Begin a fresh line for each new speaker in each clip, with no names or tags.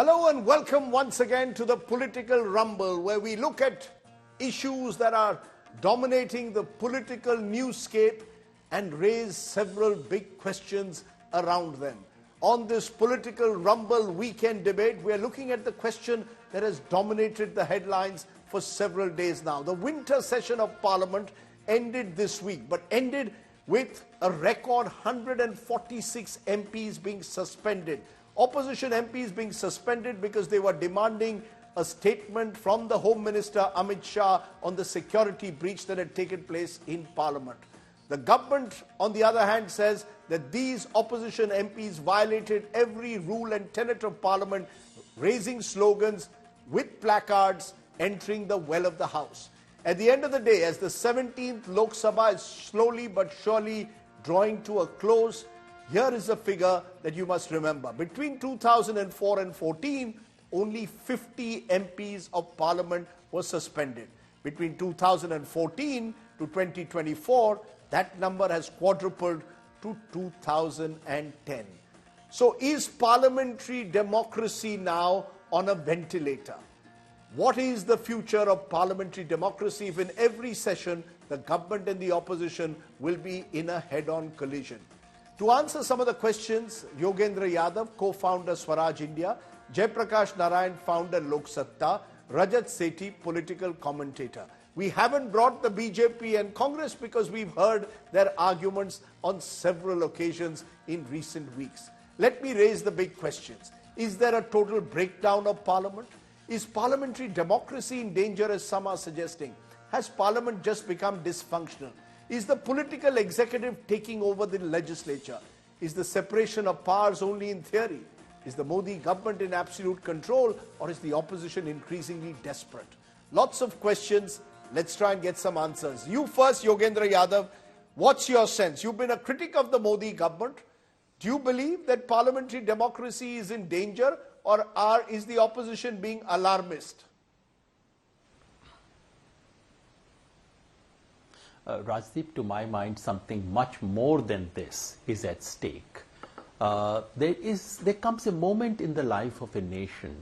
Hello and welcome once again to the Political Rumble, where we look at issues that are dominating the political newscape and raise several big questions around them. On this Political Rumble weekend debate, we are looking at the question that has dominated the headlines for several days now. The winter session of Parliament ended this week, but ended with a record 146 MPs being suspended. Opposition MPs being suspended because they were demanding a statement from the Home Minister Amit Shah on the security breach that had taken place in Parliament. The government, on the other hand, says that these opposition MPs violated every rule and tenet of Parliament, raising slogans with placards, entering the well of the House. At the end of the day, as the 17th Lok Sabha is slowly but surely drawing to a close, here is a figure that you must remember. Between 2004 and 14, only 50 MPs of Parliament were suspended. Between 2014 to 2024, that number has quadrupled to 2010. So is parliamentary democracy now on a ventilator? What is the future of parliamentary democracy if in every session the government and the opposition will be in a head-on collision? To answer some of the questions, Yogendra Yadav, co-founder Swaraj India, Jaiprakash Narayan, founder Lok Satta, Rajat Sethi, political commentator. We haven't brought the BJP and Congress because we've heard their arguments on several occasions in recent weeks. Let me raise the big questions. Is there a total breakdown of Parliament? Is parliamentary democracy in danger, as some are suggesting? Has Parliament just become dysfunctional? Is the political executive taking over the legislature? Is the separation of powers only in theory? Is the Modi government in absolute control, or is the opposition increasingly desperate? Lots of questions. Let's try and get some answers. You first, Yogendra Yadav. What's your sense? You've been a critic of the Modi government. Do you believe that parliamentary democracy is in danger, or is the opposition being alarmist?
Rajdeep, to my mind, something much more than this is at stake. There comes a moment in the life of a nation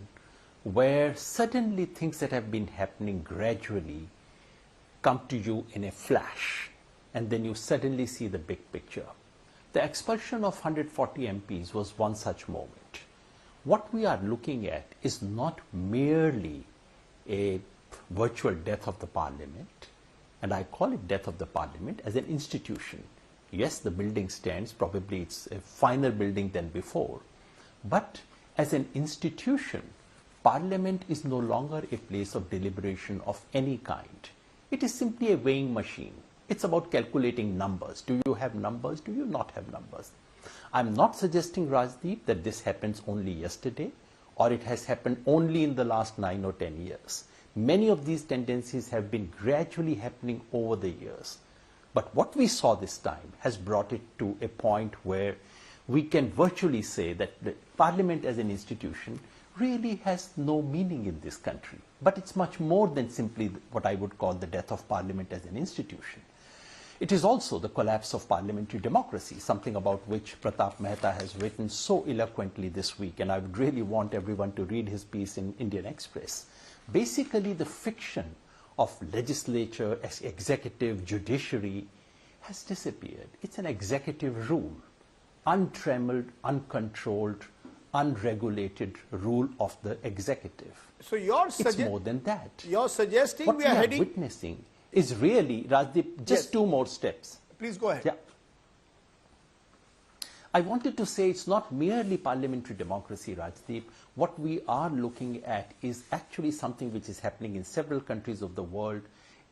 where suddenly things that have been happening gradually come to you in a flash, and then you suddenly see the big picture. The expulsion of 140 MPs was one such moment. What we are looking at is not merely a virtual death of the Parliament, and I call it death of the Parliament as an institution. Yes, the building stands, probably it's a finer building than before, but as an institution, Parliament is no longer a place of deliberation of any kind. It is simply a weighing machine. It's about calculating numbers. Do you have numbers? Do you not have numbers? I'm not suggesting, Rajdeep, that this happens only yesterday or it has happened only in the last 9 or 10 years. Many of these tendencies have been gradually happening over the years. But what we saw this time has brought it to a point where we can virtually say that the Parliament as an institution really has no meaning in this country. But it's much more than simply what I would call the death of Parliament as an institution. It is also the collapse of parliamentary democracy, something about which Pratap Mehta has written so eloquently this week, and I would really want everyone to read his piece in Indian Express. Basically, the fiction of legislature, executive, judiciary has disappeared. It's an executive rule, untrammeled, uncontrolled, unregulated rule of the executive.
So it's
more than that.
You're suggesting
what
we are heading...
witnessing is really, Rajdeep, just
Yes.
2 more steps.
Please go ahead.
Yeah. I wanted to say it's not merely parliamentary democracy, Rajdeep. What we are looking at is actually something which is happening in several countries of the world,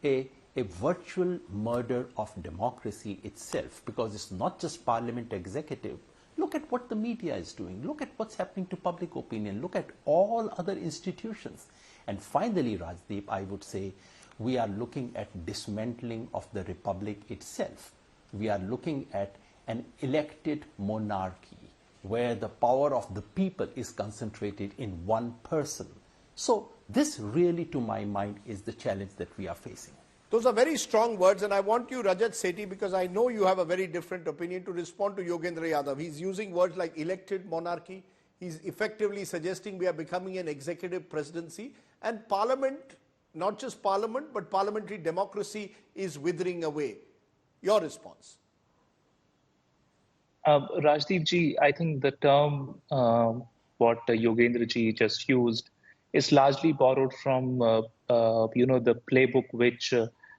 a virtual murder of democracy itself, because it's not just parliament executive. Look at what the media is doing. Look at what's happening to public opinion. Look at all other institutions. And finally, Rajdeep, I would say we are looking at dismantling of the republic itself. We are looking at an elected monarchy where the power of the people is concentrated in one person. So this really, to my mind, is the challenge that we are facing.
Those are very strong words, and I want you, Rajat Sethi, because I know you have a very different opinion, to respond to Yogendra Yadav. He's using words like elected monarchy. He's effectively suggesting we are becoming an executive presidency, and Parliament, not just Parliament, but parliamentary democracy is withering away. Your response?
Rajdeep ji, I think the term what Yogendra ji just used is largely borrowed from the playbook which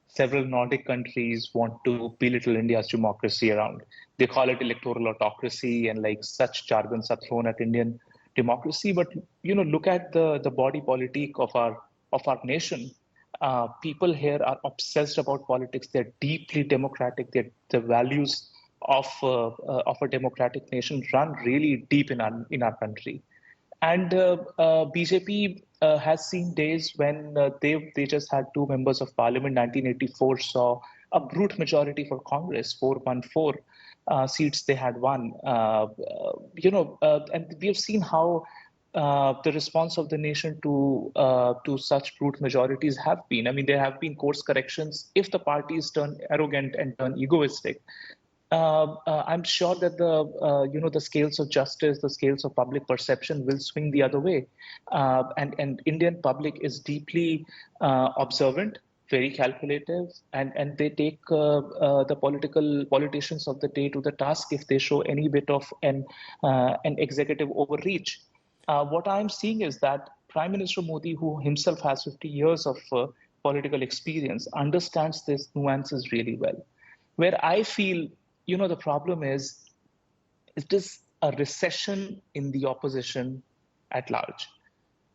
several Nordic countries want to belittle India's democracy around. They call it electoral autocracy, and like such jargons are thrown at Indian democracy. But look at the body politic of our nation. People here are obsessed about politics. They're deeply democratic. The values of a democratic nation run really deep in our country. And BJP has seen days when they just had two members of parliament. 1984 saw a brute majority for Congress, 414 seats they had won. And we have seen how the response of the nation to such brute majorities have been. I mean, there have been course corrections if the parties turn arrogant and turn egoistic. I'm sure that the scales of justice, the scales of public perception will swing the other way, and Indian public is deeply observant, very calculative, and they take the politicians of the day to the task if they show any bit of an executive overreach. What I'm seeing is that Prime Minister Modi, who himself has 50 years of political experience, understands these nuances really well. Where I feel the problem is, it is a recession in the opposition at large.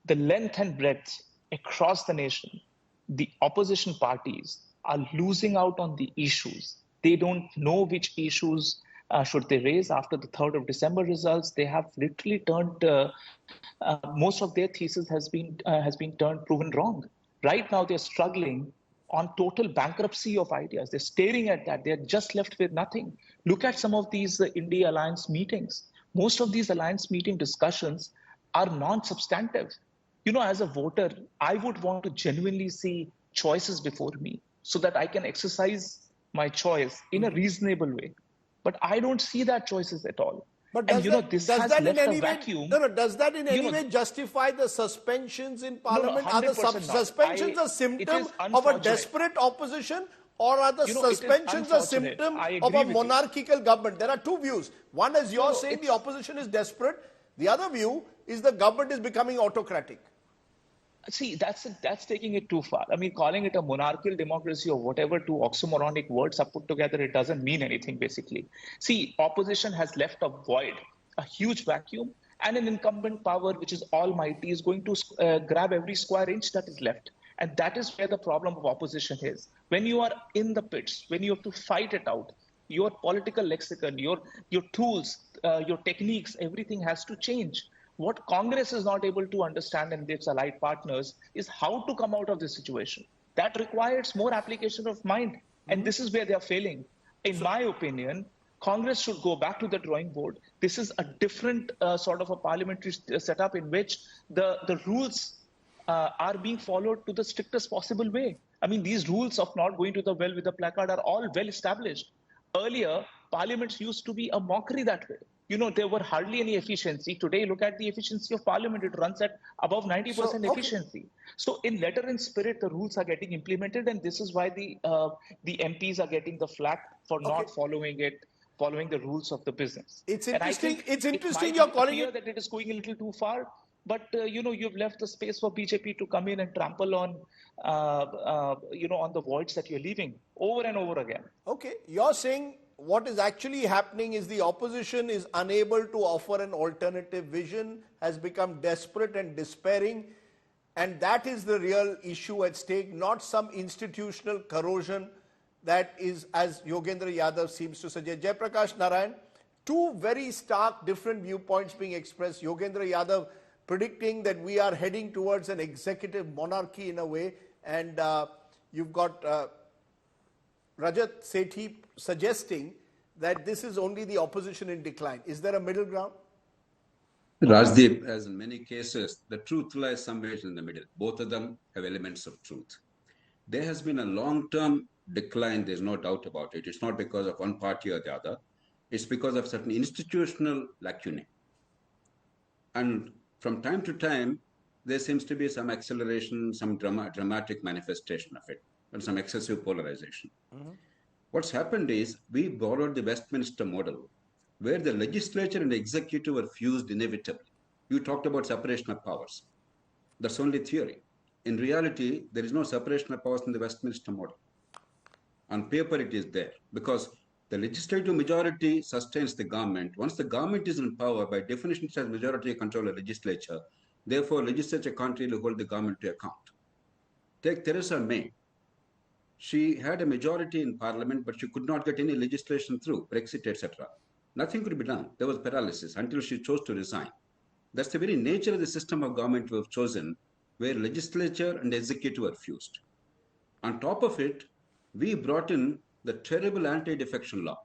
The length and breadth across the nation, the opposition parties are losing out on the issues. They don't know which issues should they raise after the 3rd of December results. They have literally turned, most of their thesis has been proven wrong. Right now, they're struggling on total bankruptcy of ideas. They're staring at that. They're just left with nothing. Look at some of these India Alliance meetings. Most of these Alliance meeting discussions are non-substantive. As a voter, I would want to genuinely see choices before me so that I can exercise my choice in a reasonable way. But I don't see that choices at all.
But does that in any way justify the suspensions in Parliament?
No,
are the suspensions a symptom of a desperate opposition, or are the suspensions a symptom of a monarchical government? There are two views. One is you're saying the opposition is desperate. The other view is the government is becoming autocratic.
See, that's taking it too far. I mean, calling it a monarchical democracy or whatever two oxymoronic words are put together, it doesn't mean anything, basically. See, opposition has left a void, a huge vacuum, and an incumbent power, which is almighty, is going to grab every square inch that is left. And that is where the problem of opposition is. When you are in the pits, when you have to fight it out, your political lexicon, your tools, your techniques, everything has to change. What Congress is not able to understand, and its allied partners, is how to come out of this situation. That requires more application of mind. And this is where they are failing. In my opinion, Congress should go back to the drawing board. This is a different sort of a parliamentary setup in which the rules are being followed to the strictest possible way. I mean, these rules of not going to the well with the placard are all well established. Earlier, parliaments used to be a mockery that way. There were hardly any efficiency. Today, look at the efficiency of parliament. It runs at above 90% efficiency. So in letter and spirit, the rules are getting implemented. And this is why the MPs are getting the flack for not following the rules of the business.
It's interesting.
You're calling it that it is going a little too far. But, you've left the space for BJP to come in and trample on, on the voids that you're leaving over and over again.
Okay. You're saying what is actually happening is the opposition is unable to offer an alternative vision, has become desperate and despairing, and that is the real issue at stake, not some institutional corrosion that is, as Yogendra Yadav seems to suggest. Jaiprakash Narayan, two very stark different viewpoints being expressed. Yogendra Yadav predicting that we are heading towards an executive monarchy in a way, and you've got Rajat Sethi suggesting that this is only the opposition in decline. Is there a middle ground?
Rajdeep, as in many cases, the truth lies somewhere in the middle. Both of them have elements of truth. There has been a long-term decline, there's no doubt about it. It's not because of one party or the other. It's because of certain institutional lacunae. And from time to time, there seems to be some acceleration, some dramatic manifestation of it, and some excessive polarization. What's happened is we borrowed the Westminster model, where the legislature and the executive are fused inevitably. You talked about separation of powers. That's only theory. In reality, there is no separation of powers in the Westminster model. On paper, it is there because the legislative majority sustains the government. Once the government is in power, by definition, it has majority control of the legislature. Therefore, legislature can't really hold the government to account. Take Theresa May. She had a majority in parliament, but she could not get any legislation through, Brexit, etc. Nothing could be done. There was paralysis until she chose to resign. That's the very nature of the system of government we have chosen, where legislature and executive are fused. On top of it, we brought in the terrible anti-defection law,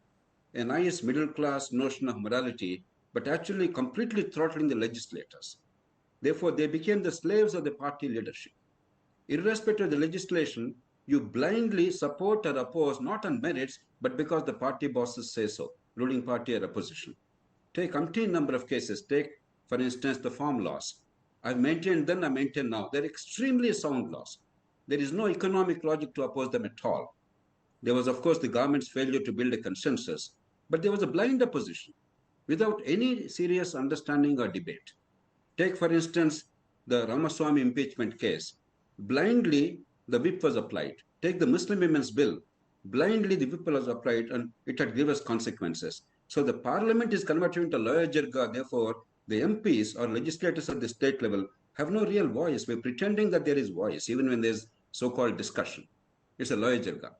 a nice middle-class notion of morality, but actually completely throttling the legislators. Therefore, they became the slaves of the party leadership. Irrespective of the legislation, you blindly support or oppose not on merits, but because the party bosses say so, ruling party or opposition. Take umpteen number of cases. Take, for instance, the farm laws. I've maintained then, I maintain now. They're extremely sound laws. There is no economic logic to oppose them at all. There was, of course, the government's failure to build a consensus, but there was a blind opposition without any serious understanding or debate. Take, for instance, the Ramaswamy impeachment case. Blindly, the whip was applied. Take the Muslim Women's Bill. Blindly, the whip was applied, and it had grievous consequences. So the parliament is converted into lawyer jirga. Therefore, the MPs or legislators at the state level have no real voice. We're pretending that there is voice, even when there's so-called discussion. It's a lawyer jirga.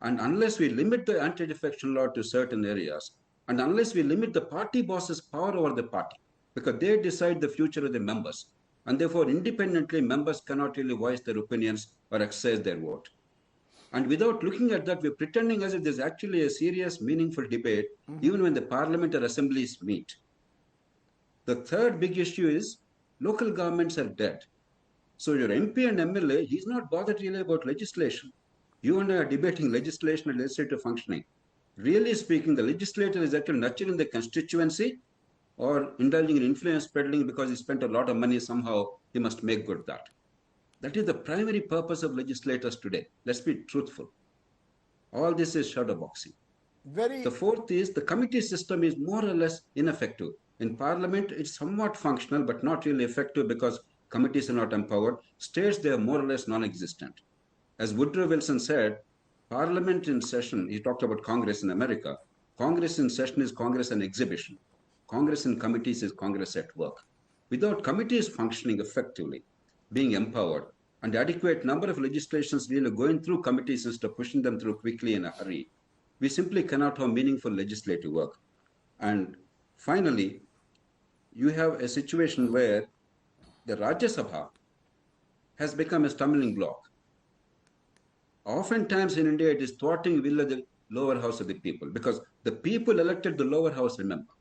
And unless we limit the anti-defection law to certain areas, and unless we limit the party boss's power over the party, because they decide the future of the members, and therefore independently members cannot really voice their opinions or exercise their vote. And without looking at that, we're pretending as if there's actually a serious, meaningful debate, even when the parliament or assemblies meet. The third big issue is local governments are dead. So your MP and MLA, he's not bothered really about legislation. You and I are debating legislation and legislative functioning. Really speaking, the legislator is actually nurturing the constituency or indulging in influence peddling because he spent a lot of money somehow, he must make good that. That is the primary purpose of legislators today. Let's be truthful. All this is shadow boxing. The fourth is the committee system is more or less ineffective. In parliament, it's somewhat functional, but not really effective because committees are not empowered. States, they are more or less non-existent. As Woodrow Wilson said, Parliament in session, he talked about Congress in America. Congress in session is Congress an exhibition. Congress in committees is Congress at work. Without committees functioning effectively, being empowered, and adequate number of legislations really going through committees instead of pushing them through quickly in a hurry, we simply cannot have meaningful legislative work. And finally, you have a situation where the Rajya Sabha has become a stumbling block. Oftentimes in India, it is thwarting will of the lower house of the people because the people elected the lower house, remember.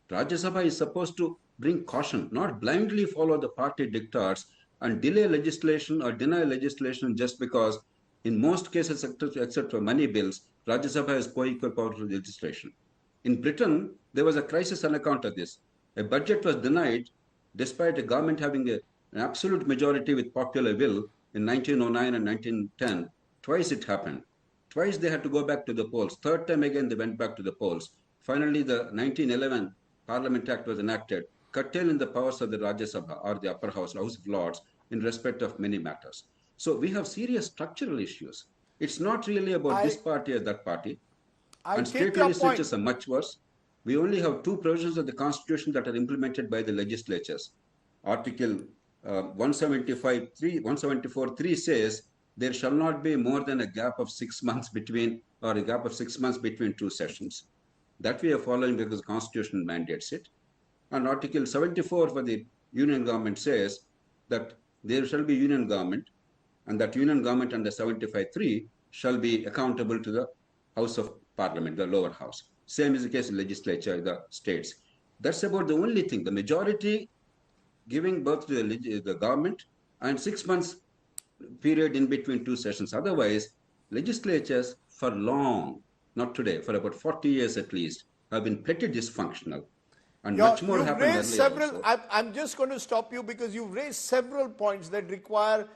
Rajya Sabha is supposed to bring caution, not blindly follow the party diktats and delay legislation or deny legislation just because in most cases, except for money bills, Rajya Sabha has co-equal power to legislation. In Britain, there was a crisis on account of this. A budget was denied despite the government having an absolute majority with popular will in 1909 and 1910. Twice it happened. Twice they had to go back to the polls. Third time again, they went back to the polls. Finally, the 1911 Parliament Act was enacted, curtailing the powers of the Rajya Sabha or the upper house, House of Lords, in respect of many matters. So we have serious structural issues. It's not really about this party or that party. And state legislatures are much worse. We only have two provisions of the Constitution that are implemented by the legislatures. Article 174.3 says there shall not be more than a gap of 6 months between, or a gap of 6 months between two sessions. That we are following because the Constitution mandates it. And Article 74 for the union government says that there shall be union government, and that union government under 75.3 shall be accountable to the House of Parliament, the lower house. Same is the case in legislature, the states. That's about the only thing. The majority giving birth to the government and 6 months period in between two sessions. Otherwise, legislatures for long, not today, for about 40 years at least, have been pretty dysfunctional. And much more
You've
happened
raised
earlier
several.
also.
I'm just going to stop you because you've raised several points that require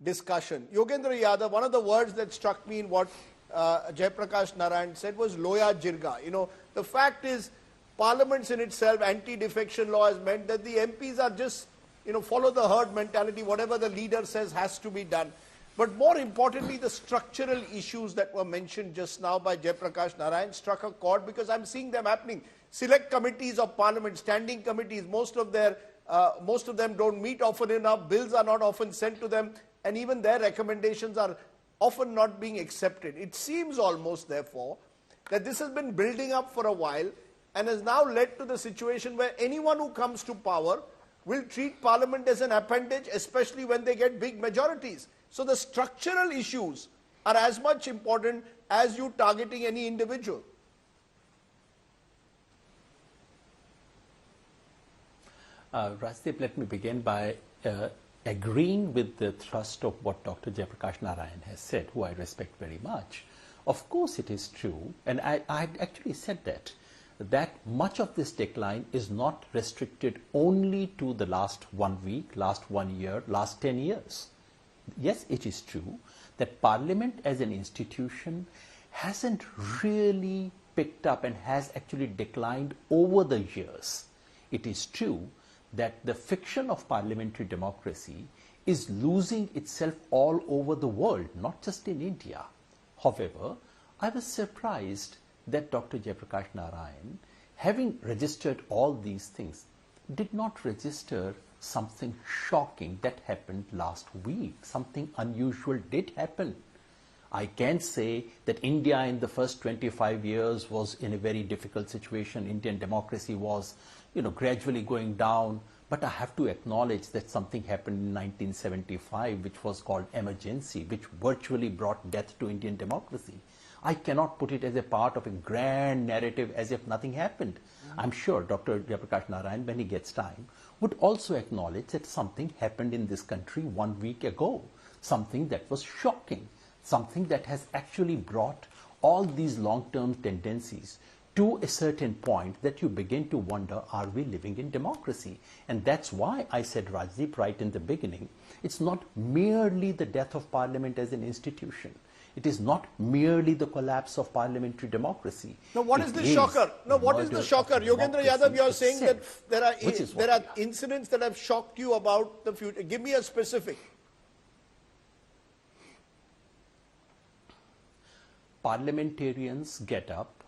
discussion. Yogendra Yadav, one of the words that struck me in what Jayaprakash Narayan said was loya jirga. You know, the fact is, parliaments in itself, anti-defection law has meant that the MPs are just, you know, follow the herd mentality. Whatever the leader says has to be done. But more importantly, the structural issues that were mentioned just now by Jayaprakash Narayan struck a chord because I'm seeing them happening. Select committees of parliament, standing committees, most of them don't meet often enough, bills are not often sent to them, and even their recommendations are often not being accepted. It seems almost, therefore, that this has been building up for a while and has now led to the situation where anyone who comes to power will treat parliament as an appendage, especially when they get big majorities. So the structural issues are as much important as you targeting any individual.
Rajdeep, let me begin by agreeing with the thrust of what Dr. Jayaprakash Narayan has said, who I respect very much. Of course it is true, and I actually said that much of this decline is not restricted only to the last 1 week, last 1 year, last 10 years. Yes, it is true that Parliament as an institution hasn't really picked up and has actually declined over the years. It is true that the fiction of parliamentary democracy is losing itself all over the world, not just in India. However, I was surprised that Dr. Jayaprakash Narayan, having registered all these things, did not register something shocking that happened last week. Something unusual did happen. I can't say that India in the first 25 years was in a very difficult situation. Indian democracy was, gradually going down. But I have to acknowledge that something happened in 1975, which was called emergency, which virtually brought death to Indian democracy. I cannot put it as a part of a grand narrative as if nothing happened. I'm sure Dr. Jayaprakash Narayan, when he gets time, would also acknowledge that something happened in this country 1 week ago, something that was shocking, something that has actually brought all these long-term tendencies to a certain point that you begin to wonder, are we living in democracy? And that's why I said, Rajdeep, right in the beginning, it's not merely the death of Parliament as an institution. It is not merely the collapse of parliamentary democracy.
Now, what is the shocker? No, what is the shocker? Yogendra Yadav, you are saying that there are incidents that have shocked you about the future. Give me a specific.
Parliamentarians get up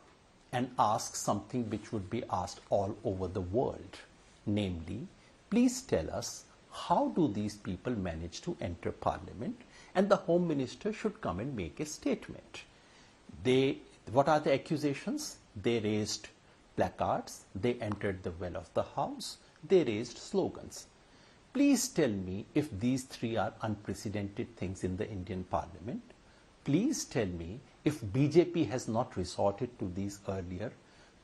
and ask something which would be asked all over the world. Namely, please tell us, how do these people manage to enter Parliament? And the Home Minister should come and make a statement. What are the accusations? They raised placards, they entered the well of the House, they raised slogans. Please tell me if these three are unprecedented things in the Indian Parliament. Please tell me if BJP has not resorted to these earlier.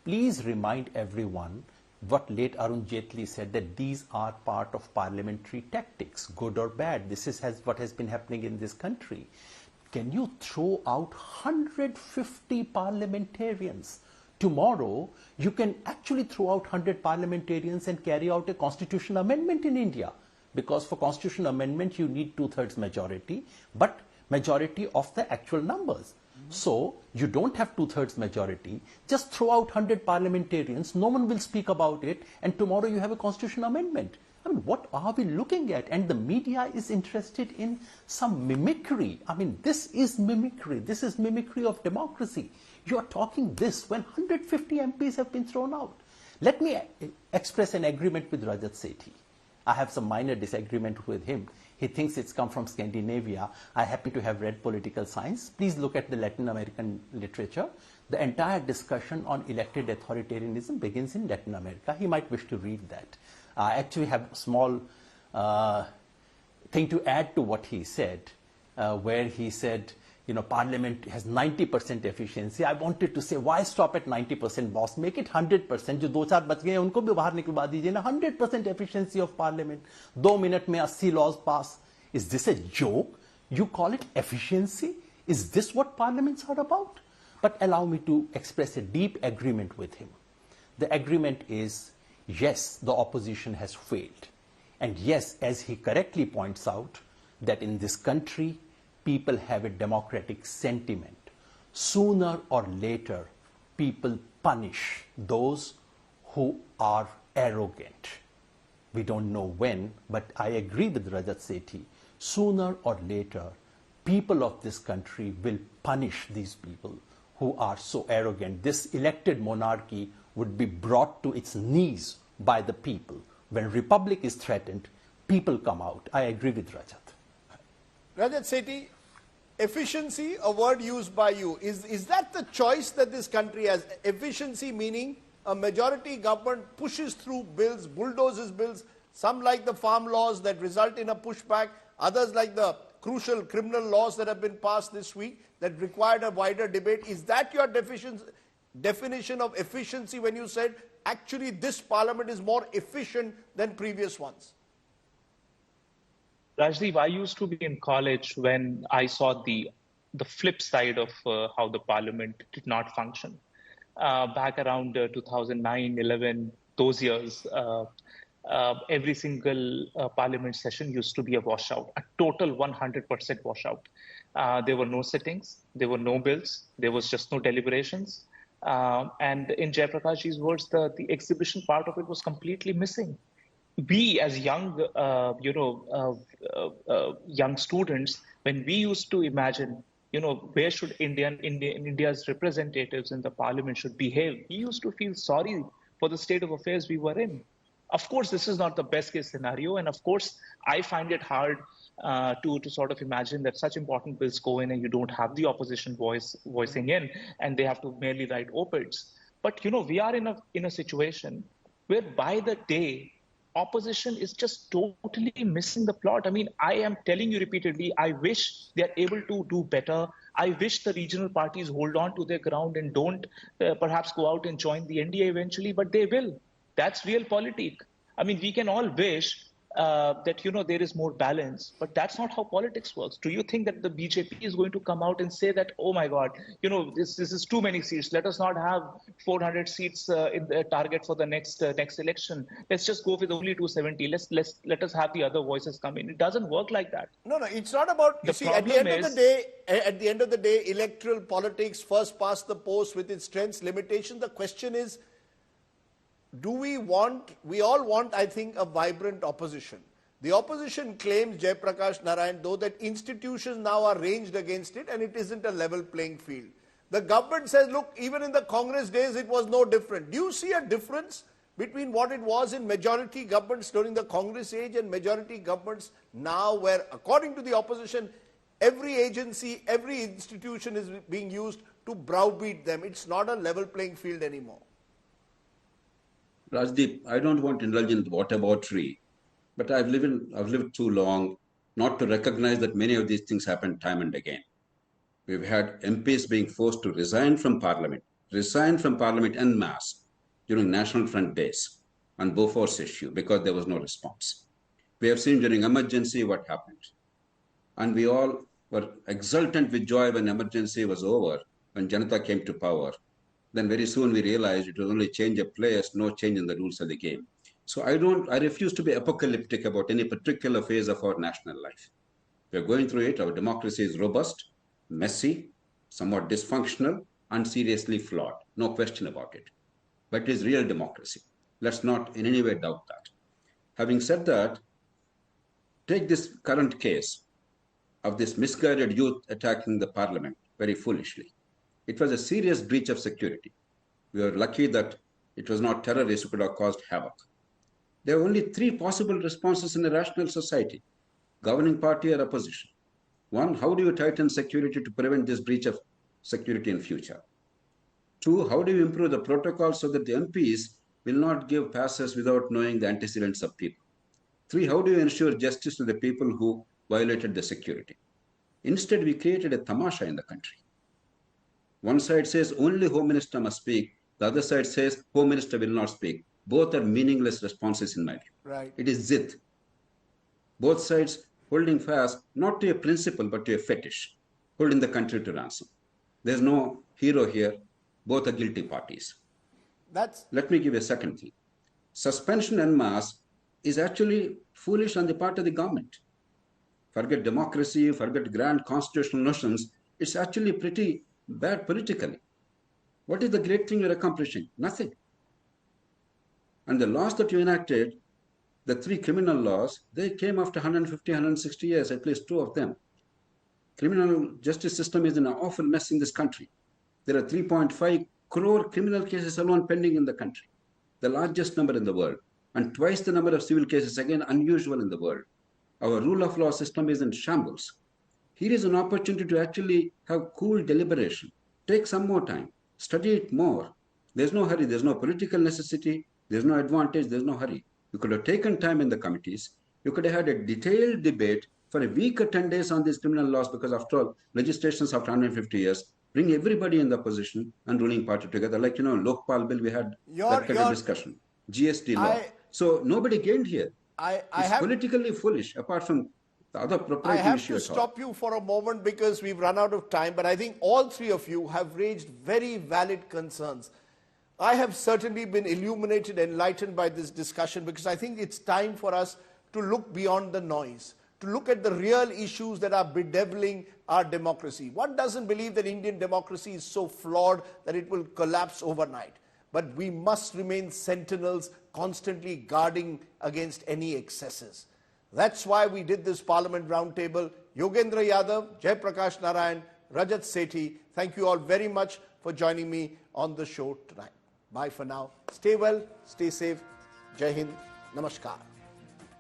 Please remind everyone what late Arun Jaitley said, that these are part of parliamentary tactics, good or bad. This is what has been happening in this country. Can you throw out 150 parliamentarians? Tomorrow, you can actually throw out 100 parliamentarians and carry out a constitutional amendment in India. Because for constitutional amendment, you need 2/3 majority, but majority of the actual numbers. So you don't have 2/3 majority. Just throw out 100 parliamentarians. No one will speak about it. And tomorrow you have a constitutional amendment. I mean, what are we looking at? And the media is interested in some mimicry. I mean, this is mimicry. This is mimicry of democracy. You are talking this when 150 MPs have been thrown out. Let me express an agreement with Rajat Sethi. I have some minor disagreement with him. He thinks it's come from Scandinavia. I happen to have read political science. Please look at the Latin American literature. The entire discussion on elected authoritarianism begins in Latin America. He might wish to read that. I actually have a small thing to add to what he said, where he said, Parliament has 90% efficiency. I wanted to say, why stop at 90%, boss? Make it 100%. जो 2-4 बच गए उनको भी बाहर निकलवा दीजिए ना. 100% efficiency of Parliament. 2 minutes में 80 laws pass. Is this a joke? You call it efficiency? Is this what parliaments are about? But allow me to express a deep agreement with him. The agreement is, yes, the opposition has failed. And yes, as he correctly points out, that in this country, people have a democratic sentiment. Sooner or later, people punish those who are arrogant. We don't know when, but I agree with Rajat Sethi. Sooner or later, people of this country will punish these people who are so arrogant. This elected monarchy would be brought to its knees by the people. When republic is threatened, people come out. I agree with Rajat.
Rajat Sethi, efficiency, a word used by you. Is that the choice that this country has? Efficiency meaning a majority government pushes through bills, bulldozes bills, some like the farm laws that result in a pushback, others like the crucial criminal laws that have been passed this week that required a wider debate. Is that your definition of efficiency when you said actually this parliament is more efficient than previous ones?
Rajdeep, I used to be in college when I saw the flip side of how the parliament did not function. Back around 2009, 11, those years, every single parliament session used to be a washout, a total 100% washout. There were no sittings, there were no bills, there was just no deliberations. And in Jayaprakash's words, the exhibition part of it was completely missing. We as young, young students, when we used to imagine, where should India's representatives in the parliament should behave, we used to feel sorry for the state of affairs we were in. Of course, this is not the best case scenario. And of course, I find it hard to sort of imagine that such important bills go in and you don't have the opposition voicing in and they have to merely write op-eds. But, we are in a situation where by the day, opposition is just totally missing the plot. I mean, I am telling you repeatedly, I wish they are able to do better. I wish the regional parties hold on to their ground and don't perhaps go out and join the NDA eventually, but they will. That's realpolitik. I mean, we can all wish that, there is more balance, but that's not how politics works. Do you think that the BJP is going to come out and say that, oh my God, this is too many seats. Let us not have 400 seats in the target for the next election. Let's just go with only 270. Let us have the other voices come in. It doesn't work like that.
No, it's not about, you see, at the end of the day, electoral politics, first past the post with its strengths, limitations. The question is, we all want, I think, a vibrant opposition. The opposition claims, Jayaprakash Narayan, though, that institutions now are ranged against it and it isn't a level playing field. The government says, look, even in the Congress days, it was no different. Do you see a difference between what it was in majority governments during the Congress age and majority governments now, where, according to the opposition, every agency, every institution is being used to browbeat them? It's not a level playing field anymore.
Rajdeep, I don't want to indulge in whataboutery, but I've lived too long not to recognize that many of these things happen time and again. We've had MPs being forced to resign from parliament en masse during National Front days on Bofors issue because there was no response. We have seen during emergency what happened. And we all were exultant with joy when emergency was over, when Janata came to power. Then very soon we realized it was only change of players, no change in the rules of the game. So I refuse to be apocalyptic about any particular phase of our national life. We're going through it. Our democracy is robust, messy, somewhat dysfunctional, and seriously flawed. No question about it. But it is real democracy. Let's not in any way doubt that. Having said that, take this current case of this misguided youth attacking the parliament very foolishly. It was a serious breach of security. We were lucky that it was not terrorists who could have caused havoc. There are only three possible responses in a rational society: governing party or opposition. One, how do you tighten security to prevent this breach of security in future? Two, how do you improve the protocol so that the MPs will not give passes without knowing the antecedents of people? Three, how do you ensure justice to the people who violated the security? Instead, we created a tamasha in the country. One side says only Home Minister must speak. The other side says Home Minister will not speak. Both are meaningless responses in my view.
Right.
It is zit. Both sides holding fast, not to a principle, but to a fetish, holding the country to ransom. There's no hero here. Both are guilty parties. Let me give you a second thing. suspension en masse is actually foolish on the part of the government. Forget democracy, forget grand constitutional notions. It's actually pretty bad politically. What is the great thing you're accomplishing? Nothing. And the laws that you enacted, the 3 criminal laws, they came after 150, 160 years, at least 2 of them. Criminal justice system is in an awful mess in this country. There are 3.5 crore criminal cases alone pending in the country, the largest number in the world, and twice the number of civil cases, again unusual in the world. Our rule of law system is in shambles. Here is an opportunity to actually have cool deliberation. Take some more time, study it more. There's no hurry, there's no political necessity, there's no advantage, there's no hurry. You could have taken time in the committees. You could have had a detailed debate for a week or 10 days on these criminal laws, because after all, legislations after 150 years bring everybody in the opposition and ruling party together. Like, Lokpal bill, we had that kind of discussion. GST law. So nobody gained here. It's politically foolish, apart from the other proprietary issues.
I have to stop you for a moment because we've run out of time, but I think all 3 of you have raised very valid concerns. I have certainly been illuminated, enlightened by this discussion, because I think it's time for us to look beyond the noise, to look at the real issues that are bedeviling our democracy. One doesn't believe that Indian democracy is so flawed that it will collapse overnight. But we must remain sentinels, constantly guarding against any excesses. That's why we did this Parliament Roundtable. Yogendra Yadav, Jai Prakash Narayan, Rajat Sethi, thank you all very much for joining me on the show tonight. Bye for now. Stay well, stay safe. Jai Hind. Namaskar.